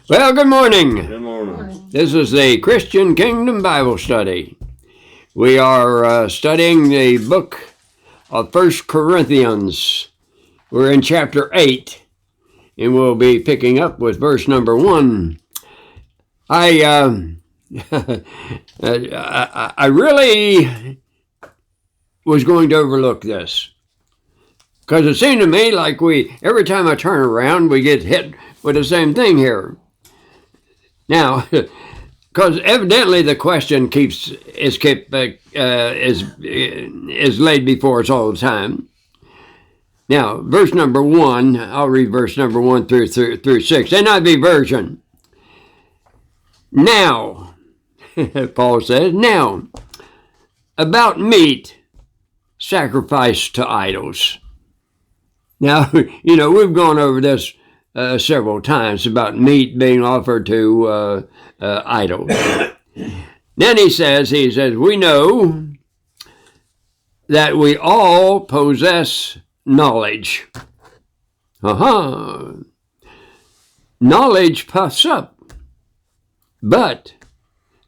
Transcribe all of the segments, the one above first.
Well, good morning. Good morning. This is the Christian Kingdom Bible Study. We are studying the book of 1 Corinthians. We're in chapter 8, and we'll be picking up with verse number 1. I really was going to overlook this, because it seemed to me like every time I turn around, we get hit with the same thing here. Now, because evidently the question is laid before us all the time. Now, verse number 1, I'll read verse number 1 through 6, NIV version. Now, Paul says, now, about meat sacrificed to idols. Now, we've gone over this several times about meat being offered to idols. Then he says, we know that we all possess knowledge. Knowledge puffs up, but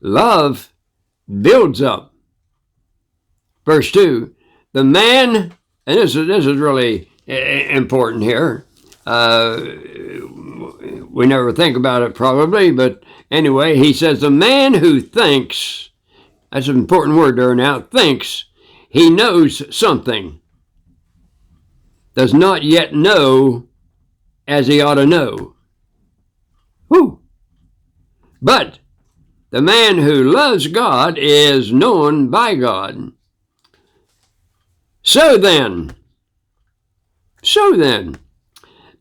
love builds up. Verse 2, the man, and this is really important here. We never think about it probably, but anyway, he says, the man who thinks, that's an important word there now, thinks he knows something, does not yet know as he ought to know. Whew. But the man who loves God is known by God. So then,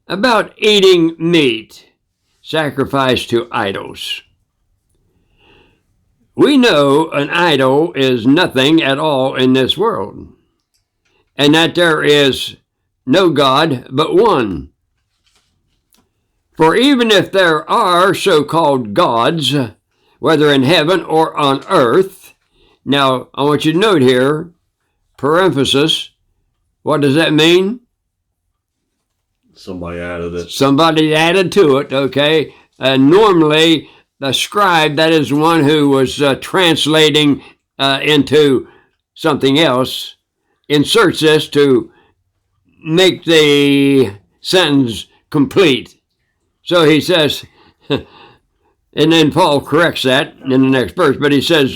about eating meat sacrificed to idols. We know an idol is nothing at all in this world, and that there is no God but one. For even if there are so-called gods, whether in heaven or on earth, now I want you to note here, parenthesis, what does that mean? Somebody added it. Somebody added to it, okay? Normally, the scribe, that is one who was translating into something else, inserts this to make the sentence complete. So he says, and then Paul corrects that in the next verse, but he says,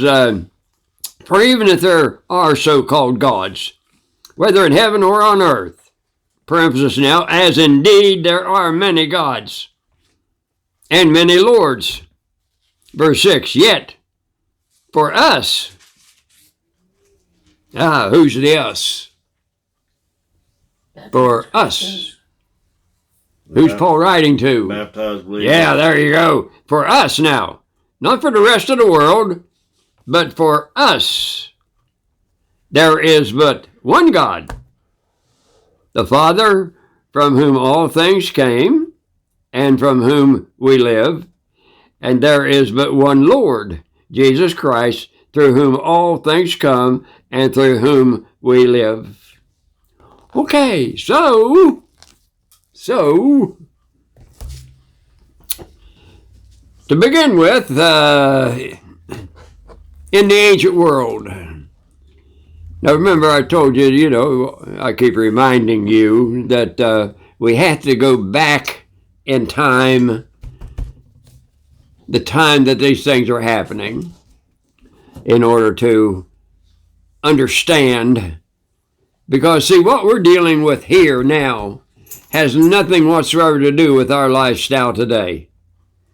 for even if there are so-called gods, whether in heaven or on earth, parenthesis now, as indeed there are many gods and many lords. Verse 6, yet for us, who's the us? For us. Who's Paul writing to? Baptized believers. Yeah, there you go. For us now. Not for the rest of the world, but for us. There is but one God, the Father, from whom all things came, and from whom we live. And there is but one Lord, Jesus Christ, through whom all things come, and through whom we live. Okay, so, to begin with, in the ancient world, now remember I told you, I keep reminding you that we have to go back in time, the time that these things are happening, in order to understand. Because, see, what we're dealing with here now has nothing whatsoever to do with our lifestyle today.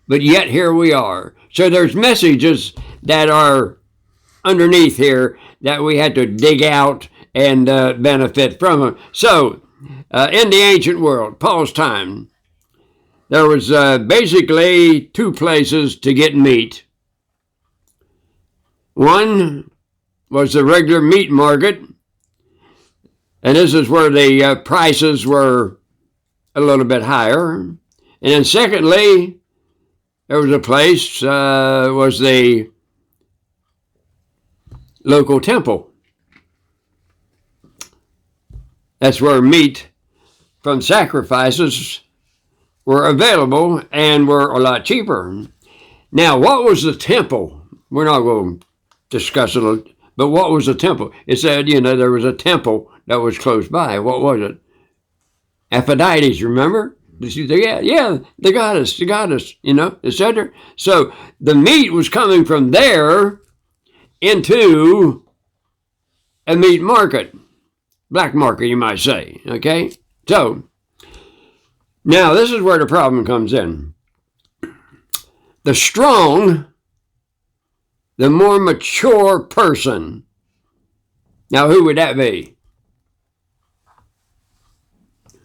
But yet here we are. So there's messages that are underneath here that we had to dig out and benefit from them. So, in the ancient world, Paul's time, there was basically two places to get meat. One was the regular meat market, and this is where the prices were a little bit higher. And then secondly, there was a place, was the local temple. That's where meat from sacrifices were available and were a lot cheaper. Now, what was the temple? We're not going to discuss it, but what was the temple? It said, there was a temple that was close by. What was it? Aphrodite, remember? Yeah, the goddess, etc. So the meat was coming from there into a meat market, black market, you might say, okay? So, now this is where the problem comes in. The strong, the more mature person. Now, who would that be?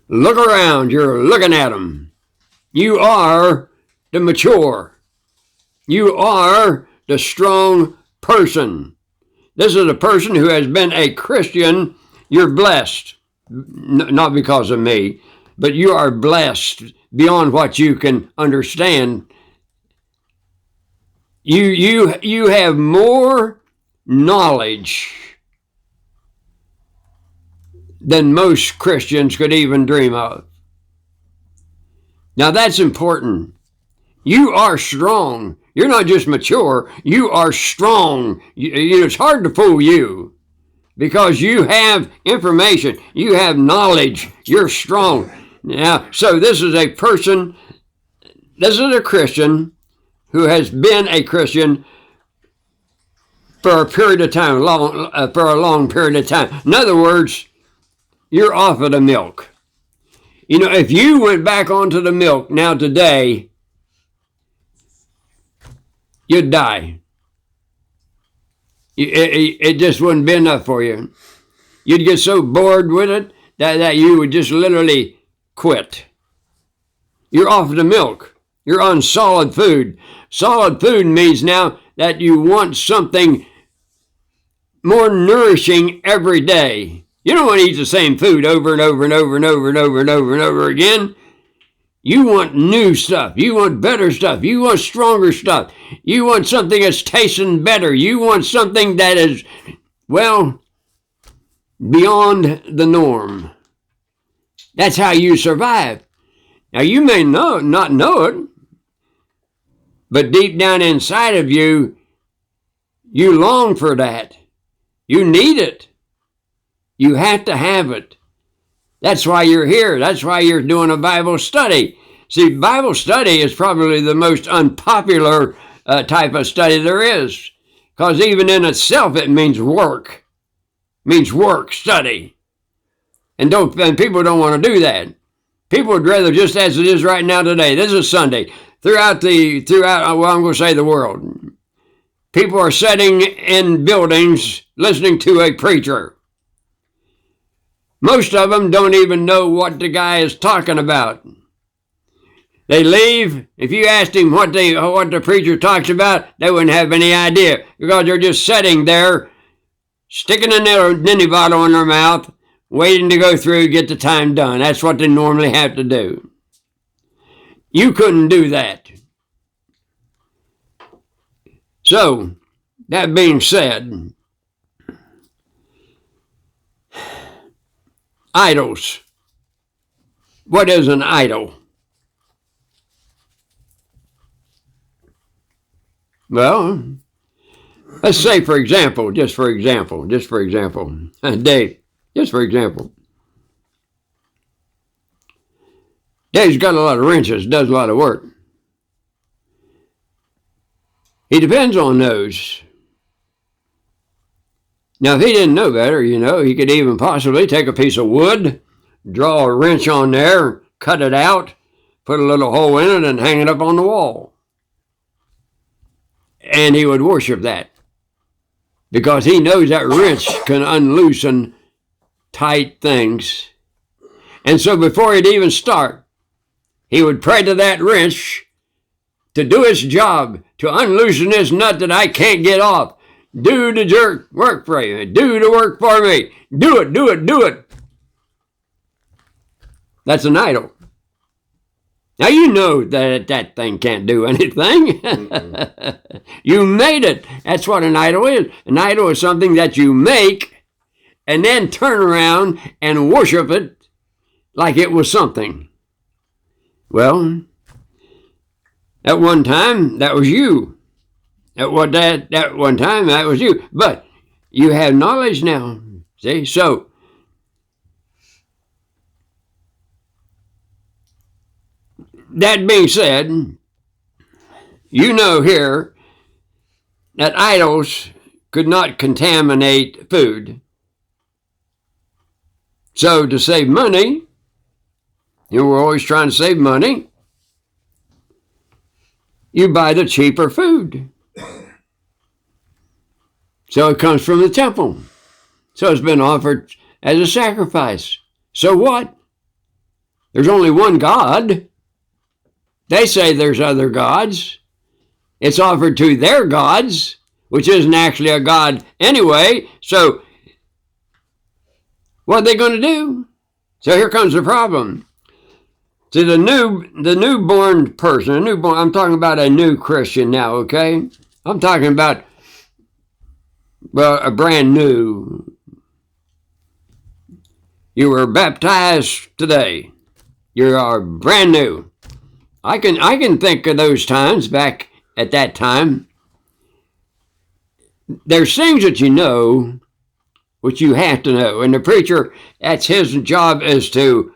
Look around, you're looking at them. You are the mature. You are the strong person. This is a person who has been a Christian. You're blessed. Not because of me, but you are blessed beyond what you can understand. You have more knowledge than most Christians could even dream of. Now that's important. You are strong. You're not just mature. You are strong. It's hard to fool you because you have information. You have knowledge. You're strong. Now, so this is a person, this is a Christian who has been a Christian for a period of time, for a long period of time. In other words, you're off of the milk. If you went back onto the milk now today, you'd die. It just wouldn't be enough for you. You'd get so bored with it that you would just literally quit. You're off the milk. You're on solid food. Solid food means now that you want something more nourishing every day. You don't want to eat the same food over and over and over and over and over and over and over again. You want new stuff. You want better stuff. You want stronger stuff. You want something that's tasting better. You want something that is, well, beyond the norm. That's how you survive. Now, you may not know it, but deep down inside of you, you long for that. You need it. You have to have it. That's why you're here. That's why you're doing a Bible study. See, Bible study is probably the most unpopular type of study there is, because even in itself it means work. It means work, study. And people don't want to do that. People would rather, just as it is right now today, this is Sunday, throughout well, I'm going to say the world, people are sitting in buildings listening to a preacher. Most of them don't even know what the guy is talking about. They leave. If you asked him what the preacher talks about, they wouldn't have any idea, because they're just sitting there, sticking a ninny bottle in their mouth, waiting to go through, get the time done. That's what they normally have to do. You couldn't do that. So, that being said, idols. What is an idol? Well, let's say, just for example, Dave, just for example. Dave's got a lot of wrenches, does a lot of work. He depends on those. Now, if he didn't know better, he could even possibly take a piece of wood, draw a wrench on there, cut it out, put a little hole in it, and hang it up on the wall. And he would worship that, because he knows that wrench can unloosen tight things. And so before he'd even start, he would pray to that wrench to do its job, to unloosen this nut that I can't get off. Do the work for you. Do the work for me. Do it, do it, do it. That's an idol. Now, you know that thing can't do anything. You made it. That's what an idol is. An idol is something that you make and then turn around and worship it like it was something. Well, at one time, that was you. At one time, that was you. But you have knowledge now. See? So, that being said, you know here that idols could not contaminate food. So to save money, we're always trying to save money, you buy the cheaper food. So it comes from the temple. So it's been offered as a sacrifice. So what? There's only one God. They say there's other gods. It's offered to their gods, which isn't actually a god anyway. So what are they going to do? So here comes the problem. See, the newborn person, I'm talking about a new Christian now, okay? I'm talking about, well, a brand new. You were baptized today. You are brand new. I can think of those times back at that time. There's things that you know, which you have to know. And the preacher, that's his job, is to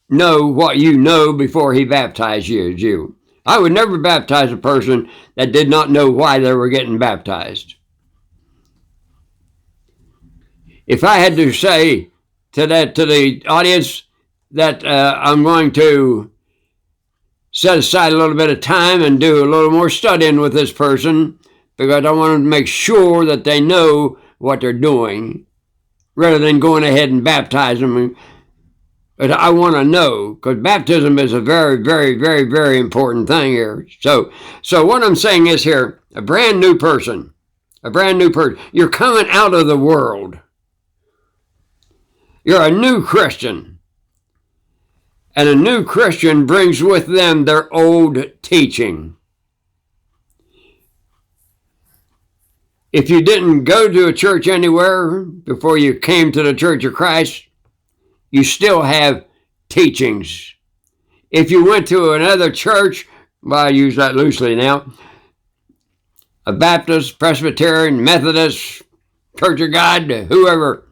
know what you know before he baptizes you. I would never baptize a person that did not know why they were getting baptized. If I had to say to the audience that I'm going to set aside a little bit of time and do a little more studying with this person, because I want to make sure that they know what they're doing, rather than going ahead and baptize them. But I want to know, because baptism is a very, very, very, very important thing here. So what I'm saying is here, a brand new person. You're coming out of the world. You're a new Christian. And a new Christian brings with them their old teaching. If you didn't go to a church anywhere before you came to the Church of Christ, you still have teachings. If you went to another church, well, I use that loosely now, a Baptist, Presbyterian, Methodist, Church of God, whoever,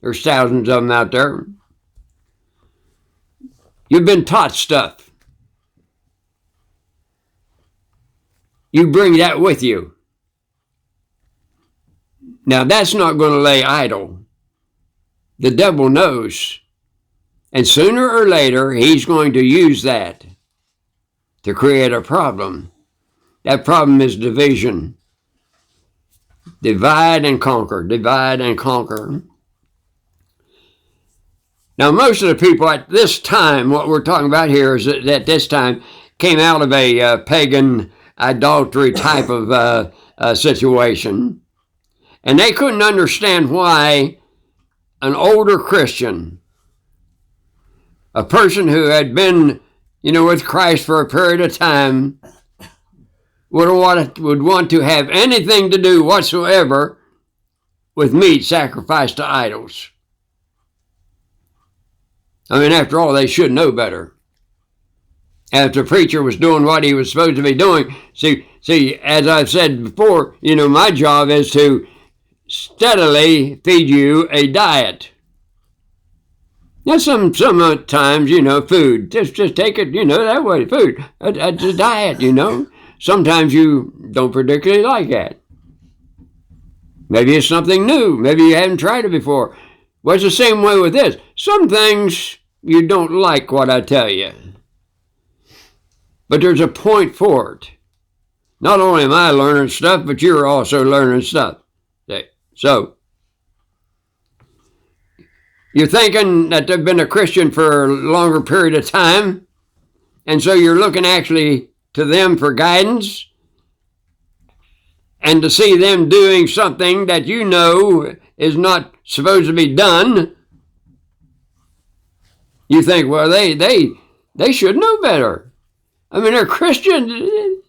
there's thousands of them out there. You've been taught stuff. You bring that with you. Now, that's not going to lay idle. The devil knows. And sooner or later, he's going to use that to create a problem. That problem is division. Divide and conquer. Divide and conquer. Now, most of the people at this time, what we're talking about here is that at this time came out of a pagan idolatry type of situation. And they couldn't understand why an older Christian, a person who had been, with Christ for a period of time, would want to have anything to do whatsoever with meat sacrificed to idols. I mean, after all, they should know better. If the preacher was doing what he was supposed to be doing, see, as I've said before, my job is to steadily feed you a diet. Now, sometimes, food, just take it, that way, food, it's a diet, Sometimes you don't particularly like that. Maybe it's something new. Maybe you haven't tried it before. Well, it's the same way with this. Some things you don't like what I tell you. But there's a point for it. Not only am I learning stuff, but you're also learning stuff. So, you're thinking that they've been a Christian for a longer period of time, and so you're looking actually to them for guidance, and to see them doing something that you know is not supposed to be done. You think, well, they should know better. I mean, they're Christians.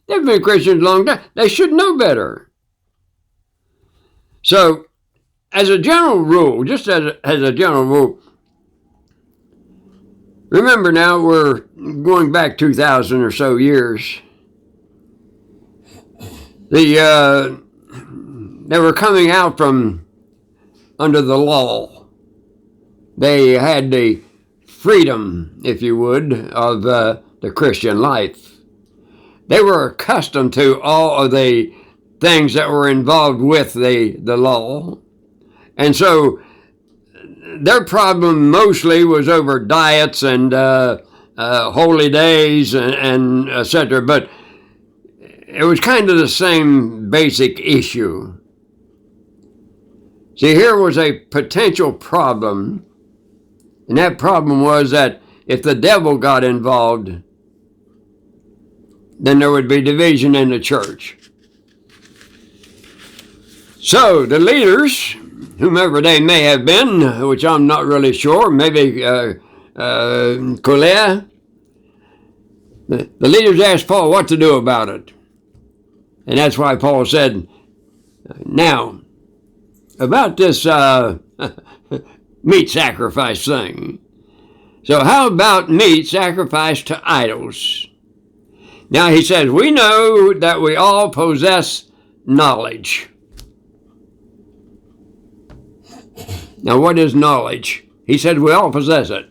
They've been Christians a long time. They should know better. So, as a general rule, just as a general rule, Remember now, we're going back 2,000 or so years. They were coming out from under the law. They had the freedom, if you would, of the Christian life. They were accustomed to all of the things that were involved with the law. And so their problem mostly was over diets and holy days and etc. But it was kind of the same basic issue. See, here was a potential problem, and that problem was that if the devil got involved, then there would be division in the church. So the leaders, whomever they may have been, which I'm not really sure, maybe Collier, the leaders asked Paul what to do about it. And that's why Paul said, now, about this meat sacrifice thing. So how about meat sacrificed to idols? Now he says, we know that we all possess knowledge. Now what is knowledge? He said we all possess it.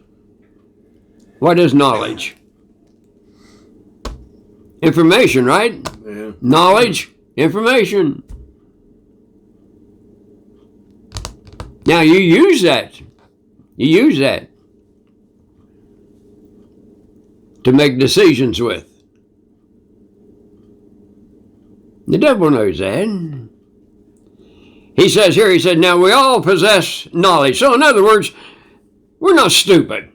What is knowledge? Information, right? Yeah. Knowledge, information. Now you use that. You use that to make decisions with. The devil knows that. He says here, he said, now we all possess knowledge. So in other words, we're not stupid.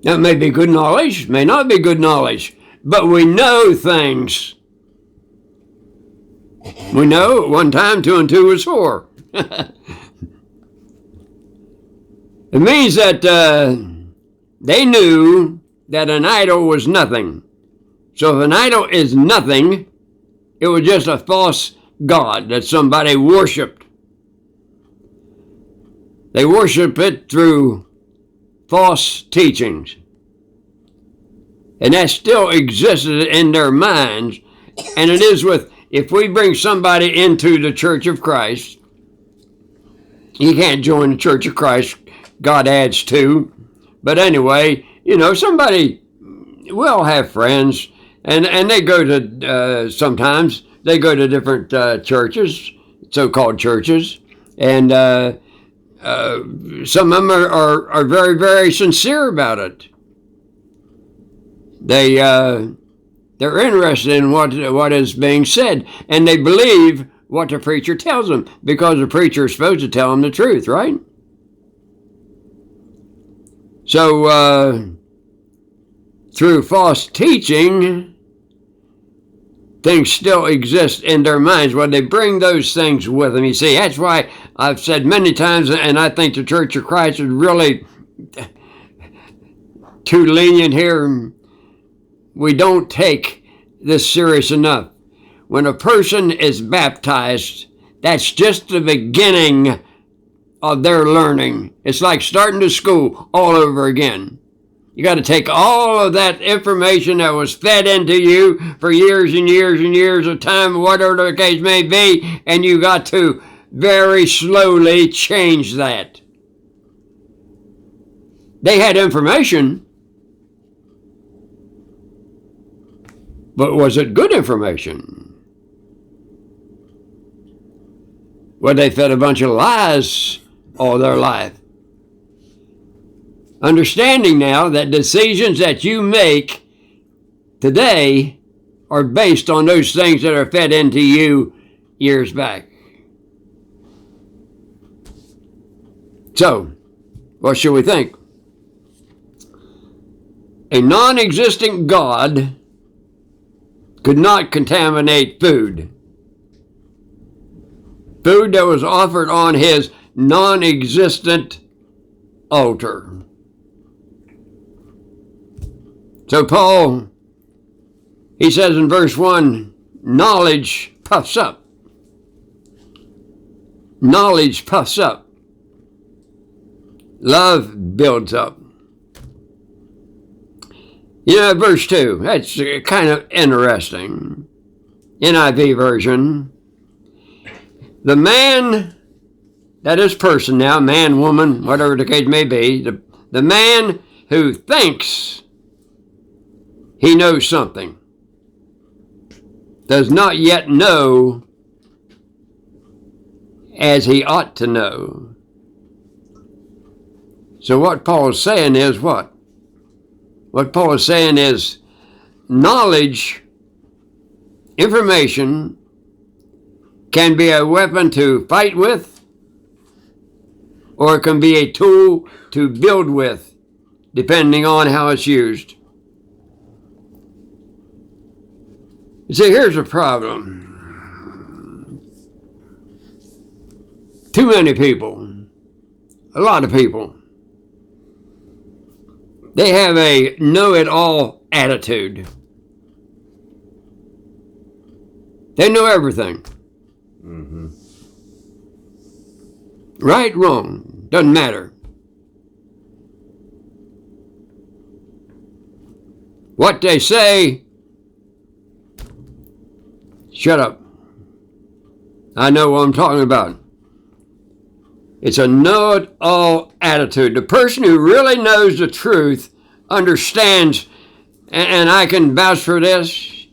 That may be good knowledge, may not be good knowledge, but we know things. We know at one time 2 and 2 was 4. It means that they knew that an idol was nothing. So if an idol is nothing, it was just a false god that somebody worshipped. They worship it through false teachings. And that still existed in their minds. And it is with, if we bring somebody into the Church of Christ, you can't join the Church of Christ, God adds to. But anyway, you know, somebody, we all have friends, and they go to, sometimes, they go to different churches, so-called churches, and some of them are very, very sincere about it. They're interested in what is being said, and they believe what the preacher tells them, because the preacher is supposed to tell them the truth, right? So through false teaching, things still exist in their minds. Well, they bring those things with them. You see, that's why I've said many times, and I think the Church of Christ is really too lenient here. We don't take this serious enough. When a person is baptized, that's just the beginning of their learning. It's like starting to school all over again. You got to take all of that information that was fed into you for years and years and years of time, whatever the case may be, and you got to very slowly change that. They had information, but was it good information? Well, they fed a bunch of lies all their life. Understanding now that decisions that you make today are based on those things that are fed into you years back. So, what should we think? A non-existent God could not contaminate food. Food that was offered on his non-existent altar. So Paul, he says in verse 1, knowledge puffs up. Knowledge puffs up. Love builds up. You know, verse 2, that's kind of interesting. NIV version. The man, that is person now, man, woman, whatever the case may be, the man who thinks he knows something does not yet know as he ought to know. So what Paul is saying is what? What Paul is saying is knowledge, information, can be a weapon to fight with, or it can be a tool to build with, depending on how it's used. You see, here's a problem. Too many people, a lot of people, they have a know-it-all attitude. They know everything. Mm-hmm. Right, wrong, doesn't matter. What they say, shut up. I know what I'm talking about. It's a know-it-all attitude. The person who really knows the truth understands, and I can vouch for this,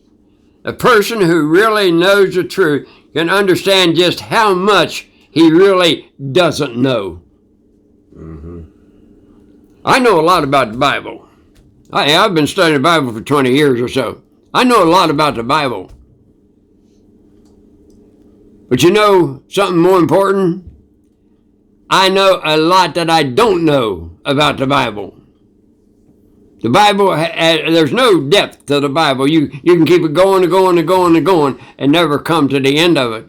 a person who really knows the truth can understand just how much he really doesn't know. Mm-hmm. I know a lot about the Bible. I've been studying the Bible for 20 years or so. I know a lot about the Bible. But you know something more important? I know a lot that I don't know about the Bible. The Bible, there's no depth to the Bible. You can keep it going and going and going and going and never come to the end of it.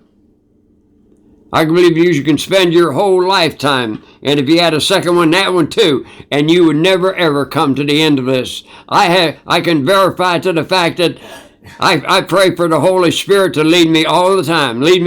I believe you can spend your whole lifetime, and if you had a second one, that one too, and you would never ever come to the end of this. I can verify to the fact that I pray for the Holy Spirit to lead me all the time. Lead me